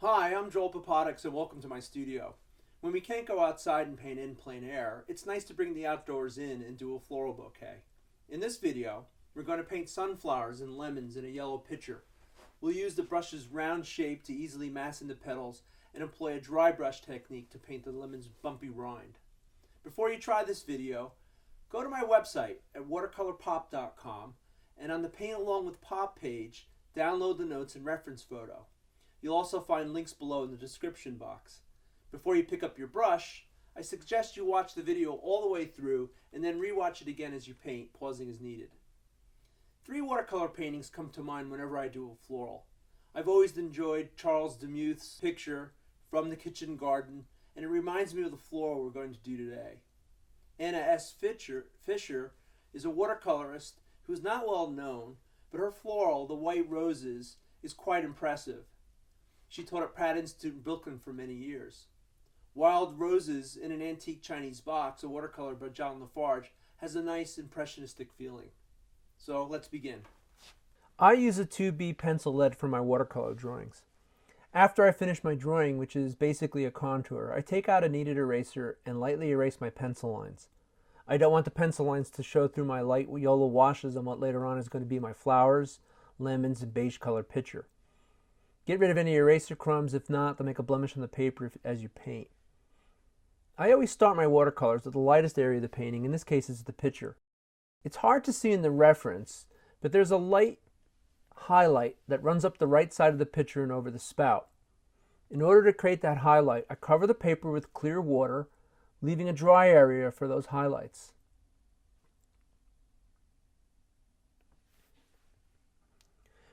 Hi, I'm Joel Papadix and welcome to my studio. When we can't go outside and paint in plein air, it's nice to bring the outdoors in and do a floral bouquet. In this video, we're going to paint sunflowers and lemons in a yellow pitcher. We'll use the brush's round shape to easily mass in the petals and employ a dry brush technique to paint the lemon's bumpy rind. Before you try this video, go to my website at watercolorpop.com and on the Paint Along with Pop page, download the notes and reference photo. You'll also find links below in the description box. Before you pick up your brush, I suggest you watch the video all the way through and then rewatch it again as you paint, pausing as needed. 3 watercolor paintings come to mind whenever I do a floral. I've always enjoyed Charles Demuth's picture From the Kitchen Garden, and it reminds me of the floral we're going to do today. Anna S. Fisher is a watercolorist who is not well known, but her floral, the White Roses, is quite impressive. She taught at Pratt Institute in Brooklyn for many years. Wild Roses in an Antique Chinese Box, a watercolor by John Lafarge, has a nice impressionistic feeling. So let's begin. I use a 2B pencil lead for my watercolor drawings. After I finish my drawing, which is basically a contour, I take out a kneaded eraser and lightly erase my pencil lines. I don't want the pencil lines to show through my light yellow washes on what later on is going to be my flowers, lemons, and beige colored pitcher. Get rid of any eraser crumbs. If not, they'll make a blemish on the paper as you paint. I always start my watercolors at the lightest area of the painting. In this case, it's the pitcher. It's hard to see in the reference, but there's a light highlight that runs up the right side of the pitcher and over the spout. In order to create that highlight, I cover the paper with clear water, leaving a dry area for those highlights.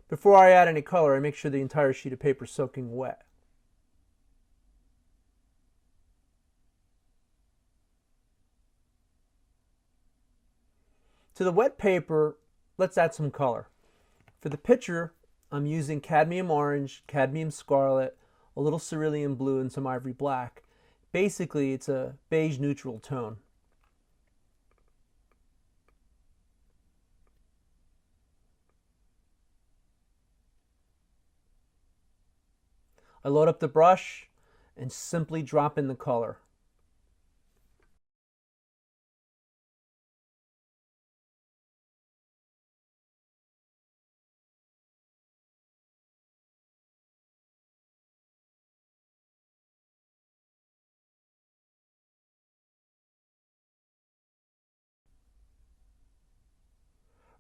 Before I add any color, I make sure the entire sheet of paper is soaking wet. To the wet paper, let's add some color. For the pitcher, I'm using cadmium orange, cadmium scarlet, a little cerulean blue, and some ivory black. Basically, it's a beige neutral tone. I load up the brush and simply drop in the color.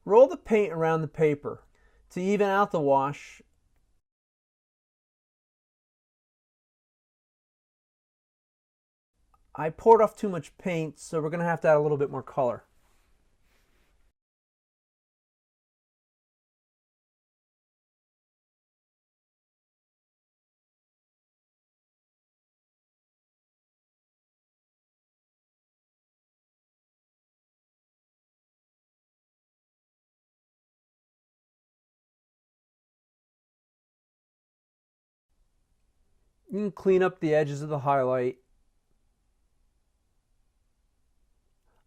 Roll the paint around the paper. To even out the wash, I poured off too much paint, so we're going to have to add a little bit more color. You can clean up the edges of the highlight.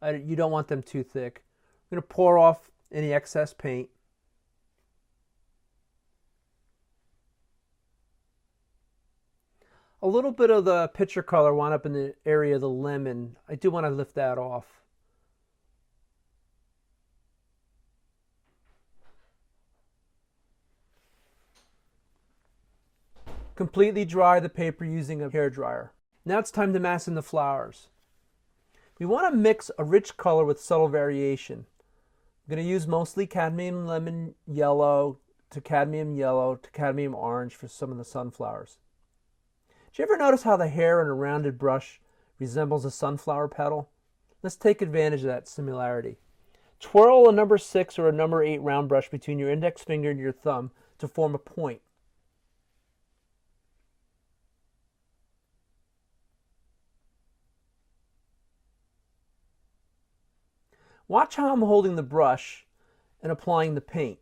You don't want them too thick. I'm going to pour off any excess paint. A little bit of the pitcher color wound up in the area of the lemon. I do want to lift that off. Completely dry the paper using a hairdryer. Now it's time to mass in the flowers. We want to mix a rich color with subtle variation. I'm going to use mostly cadmium lemon yellow to cadmium orange for some of the sunflowers. Did you ever notice how the hair in a rounded brush resembles a sunflower petal? Let's take advantage of that similarity. Twirl a number 6 or a number 8 round brush between your index finger and your thumb to form a point. Watch how I'm holding the brush and applying the paint.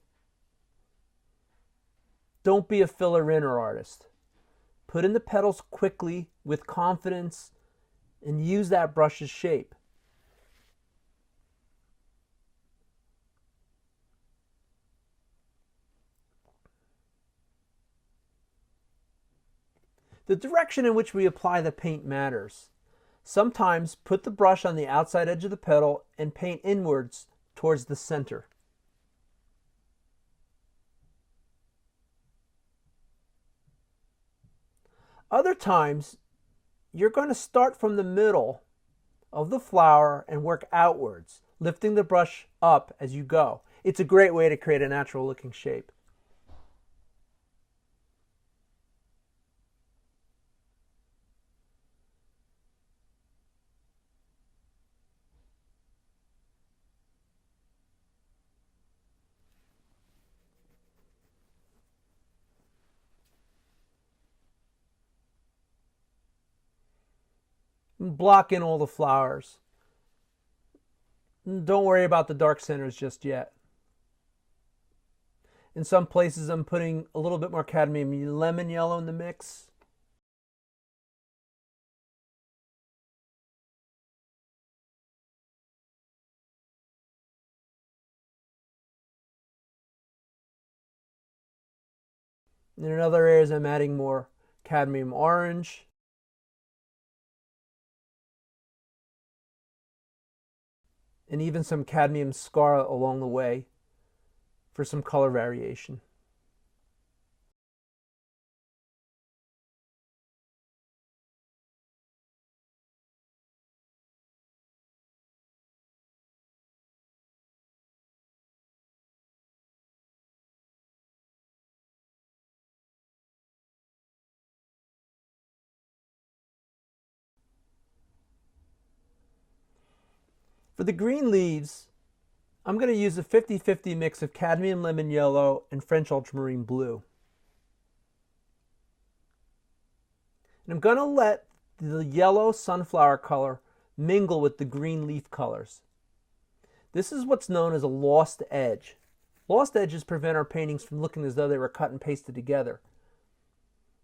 Don't be a filler-inner artist. Put in the petals quickly with confidence and use that brush's shape. The direction in which we apply the paint matters. Sometimes put the brush on the outside edge of the petal and paint inwards towards the center. Other times, you're going to start from the middle of the flower and work outwards, lifting the brush up as you go. It's a great way to create a natural looking shape. Block in all the flowers. Don't worry about the dark centers just yet. In some places I'm putting a little bit more cadmium lemon yellow in the mix. And in other areas I'm adding more cadmium orange. And even some cadmium scarlet along the way for some color variation. For the green leaves, I'm going to use a 50-50 mix of cadmium lemon yellow and French ultramarine blue. And I'm going to let the yellow sunflower color mingle with the green leaf colors. This is what's known as a lost edge. Lost edges prevent our paintings from looking as though they were cut and pasted together.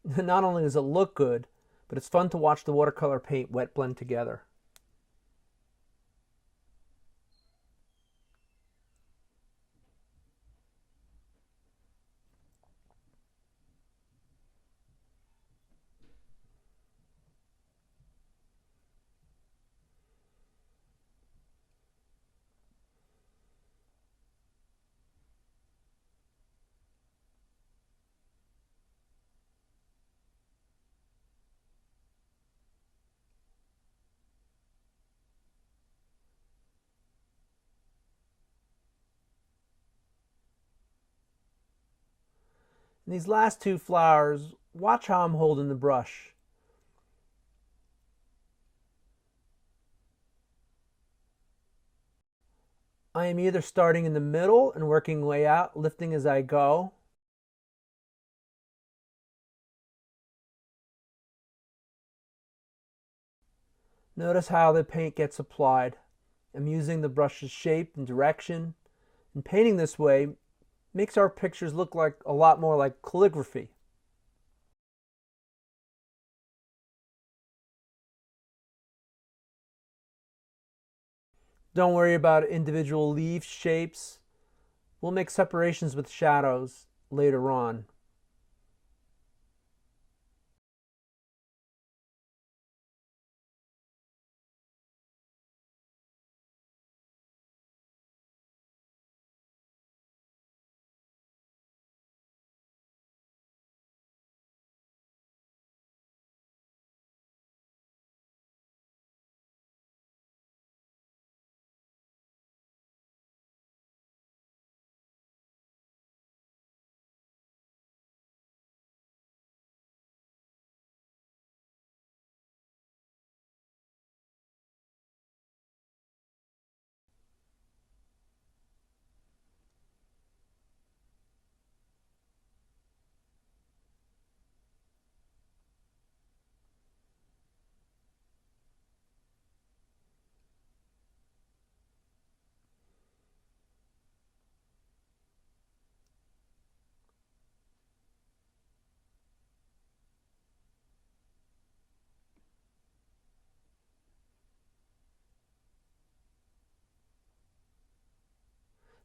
Not only does it look good, but it's fun to watch the watercolor paint wet blend together. And these last two flowers, watch how I'm holding the brush. I am either starting in the middle and working way out, lifting as I go. Notice how the paint gets applied. I'm using the brush's shape and direction, and painting this way makes our pictures look like a lot more like calligraphy. Don't worry about individual leaf shapes. We'll make separations with shadows later on.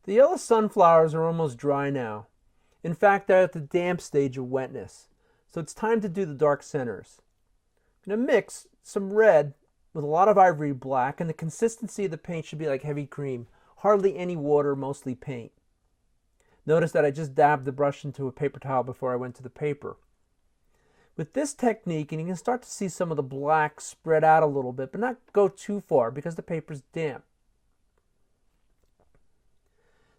The yellow sunflowers are almost dry now. In fact, they're at the damp stage of wetness. So it's time to do the dark centers. I'm going to mix some red with a lot of ivory black, and the consistency of the paint should be like heavy cream. Hardly any water, mostly paint. Notice that I just dabbed the brush into a paper towel before I went to the paper. With this technique, and you can start to see some of the black spread out a little bit, but not go too far because the paper's damp.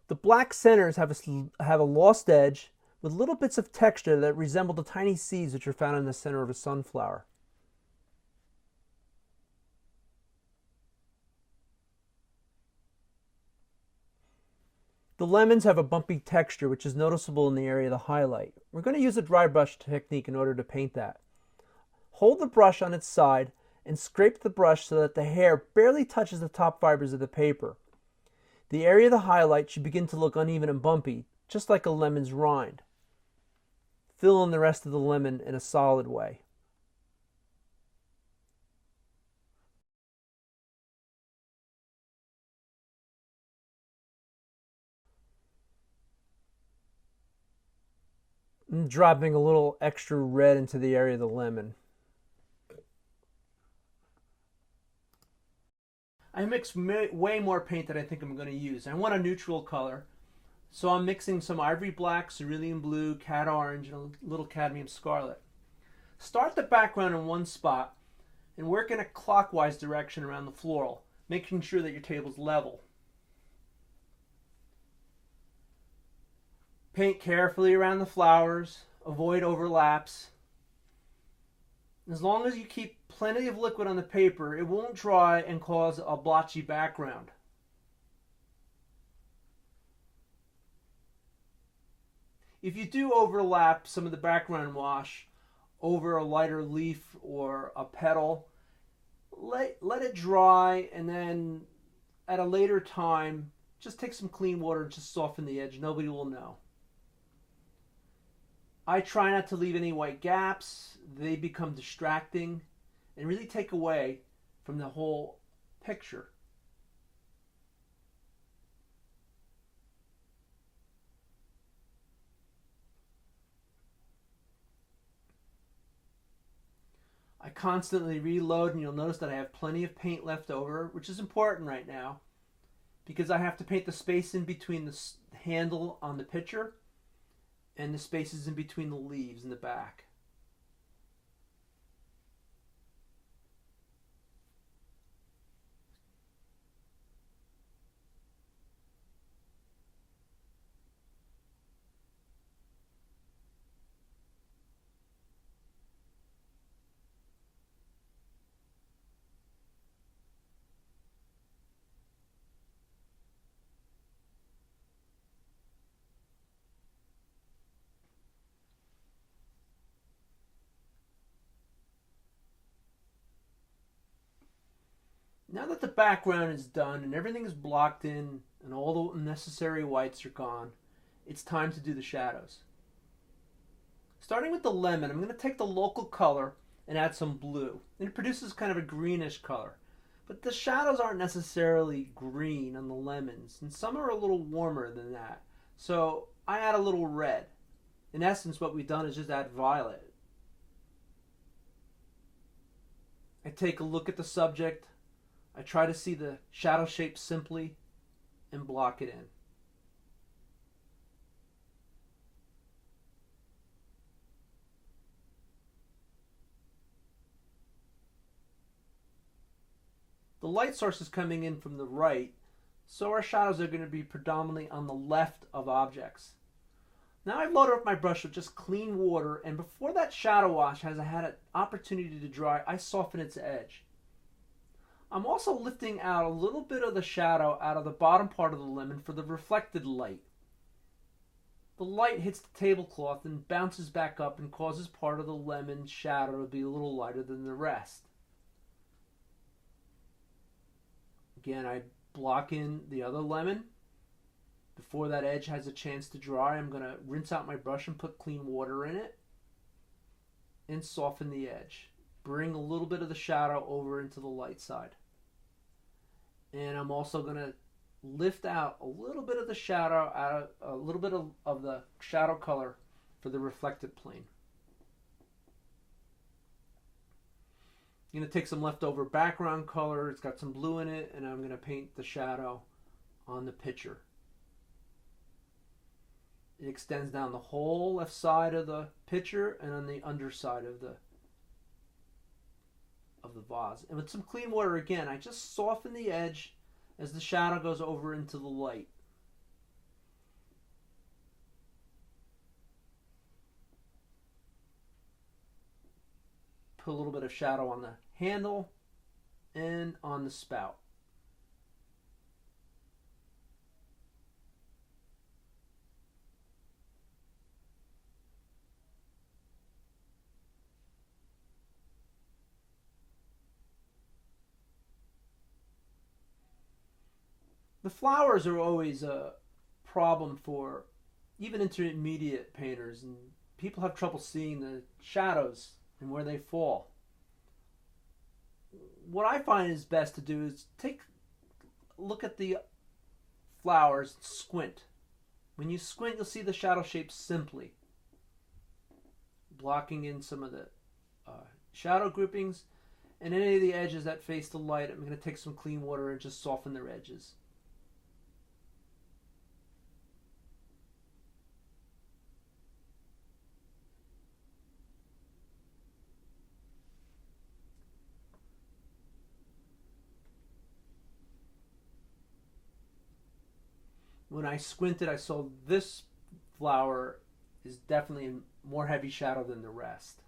The black centers have a lost edge with little bits of texture that resemble the tiny seeds which are found in the center of a sunflower. The lemons have a bumpy texture which is noticeable in the area of the highlight. We're going to use a dry brush technique in order to paint that. Hold the brush on its side and scrape the brush so that the hair barely touches the top fibers of the paper. The area of the highlight should begin to look uneven and bumpy, just like a lemon's rind. Fill in the rest of the lemon in a solid way. I'm dropping a little extra red into the area of the lemon. I mixed way more paint than I think I'm going to use. I want a neutral color, so I'm mixing some ivory black, cerulean blue, cad orange, and a little cadmium scarlet. Start the background in one spot and work in a clockwise direction around the floral, making sure that your table's level. Paint carefully around the flowers, avoid overlaps. As long as you keep plenty of liquid on the paper, it won't dry and cause a blotchy background. If you do overlap some of the background wash over a lighter leaf or a petal, let it dry, and then at a later time, just take some clean water and just soften the edge. Nobody will know. I try not to leave any white gaps. They become distracting and really take away from the whole picture. I constantly reload, and you'll notice that I have plenty of paint left over, which is important right now because I have to paint the space in between the handle on the pitcher and the spaces in between the leaves in the back. Now that the background is done and everything is blocked in and all the necessary whites are gone, it's time to do the shadows. Starting with the lemon, I'm going to take the local color and add some blue. And it produces kind of a greenish color. But the shadows aren't necessarily green on the lemons, and some are a little warmer than that. So I add a little red. In essence, what we've done is just add violet. I take a look at the subject. I try to see the shadow shape simply and block it in. The light source is coming in from the right, so our shadows are going to be predominantly on the left of objects. Now I've loaded up my brush with just clean water, and before that shadow wash has had an opportunity to dry, I soften its edge. I'm also lifting out a little bit of the shadow out of the bottom part of the lemon for the reflected light. The light hits the tablecloth and bounces back up and causes part of the lemon shadow to be a little lighter than the rest. Again, I block in the other lemon. Before that edge has a chance to dry, I'm going to rinse out my brush and put clean water in it and soften the edge. Bring a little bit of the shadow over into the light side. And I'm also going to lift out a little bit of the shadow, out of a little bit of the shadow color for the reflected plane. I'm going to take some leftover background color. It's got some blue in it, and I'm going to paint the shadow on the picture. It extends down the whole left side of the picture and on the underside of the vase. And with some clean water again, I just soften the edge as the shadow goes over into the light. Put a little bit of shadow on the handle and on the spout. The flowers are always a problem for even intermediate painters, and people have trouble seeing the shadows and where they fall. What I find is best to do is look at the flowers and squint. When you squint, you'll see the shadow shapes simply, blocking in some of the shadow groupings, and any of the edges that face the light. I'm going to take some clean water and just soften their edges. When I squinted, I saw this flower is definitely in more heavy shadow than the rest.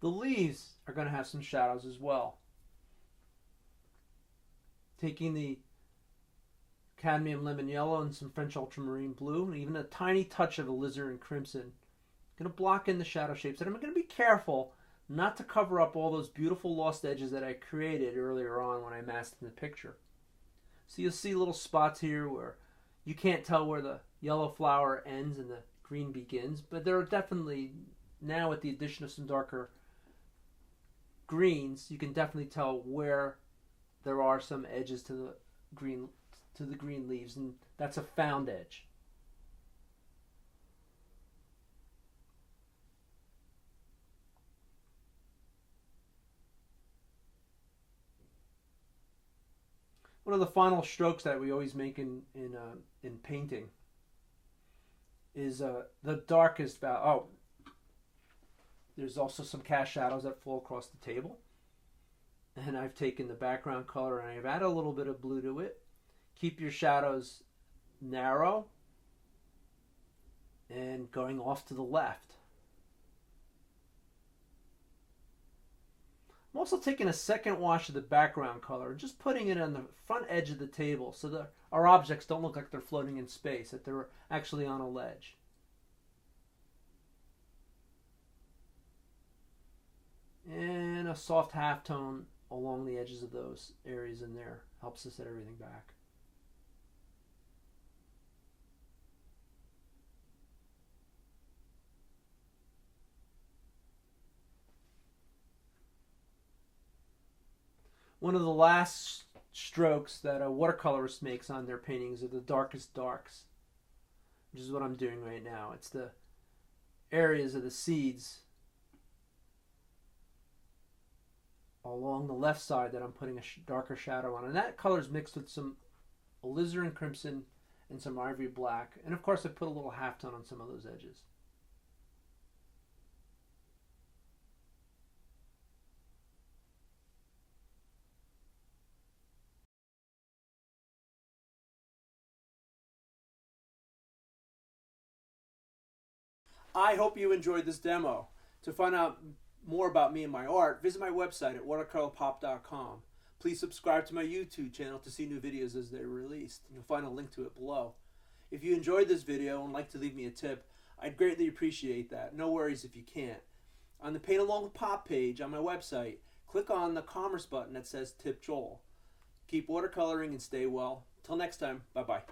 The leaves are going to have some shadows as well. Taking the cadmium lemon yellow and some French ultramarine blue, and even a tiny touch of alizarin crimson, I'm going to block in the shadow shapes. And I'm going to be careful not to cover up all those beautiful lost edges that I created earlier on when I masked in the picture. So you'll see little spots here where you can't tell where the yellow flower ends and the green begins, but there are definitely, now with the addition of some darker greens, you can definitely tell where there are some edges to the green leaves, and that's a found edge. One of the final strokes that we always make in painting is the darkest value. Oh, there's also some cast shadows that fall across the table. And I've taken the background color and I've added a little bit of blue to it. Keep your shadows narrow and going off to the left. I'm also taking a second wash of the background color and just putting it on the front edge of the table so that our objects don't look like they're floating in space, that they're actually on a ledge. And a soft halftone along the edges of those areas in there helps to set everything back. One of the last strokes that a watercolorist makes on their paintings are the darkest darks, which is what I'm doing right now. It's the areas of the seeds along the left side that I'm putting a darker shadow on, and that color is mixed with some alizarin crimson and some ivory black, and of course I put a little halftone on some of those edges. I hope you enjoyed this demo. To find out more about me and my art, visit my website at watercolorpop.com. Please subscribe to my YouTube channel to see new videos as they're released. You'll find a link to it below. If you enjoyed this video and would like to leave me a tip, I'd greatly appreciate that. No worries if you can't. On the Paint Along with Pop page on my website, click on the Commerce button that says Tip Joel. Keep watercoloring and stay well. Till next time, bye-bye.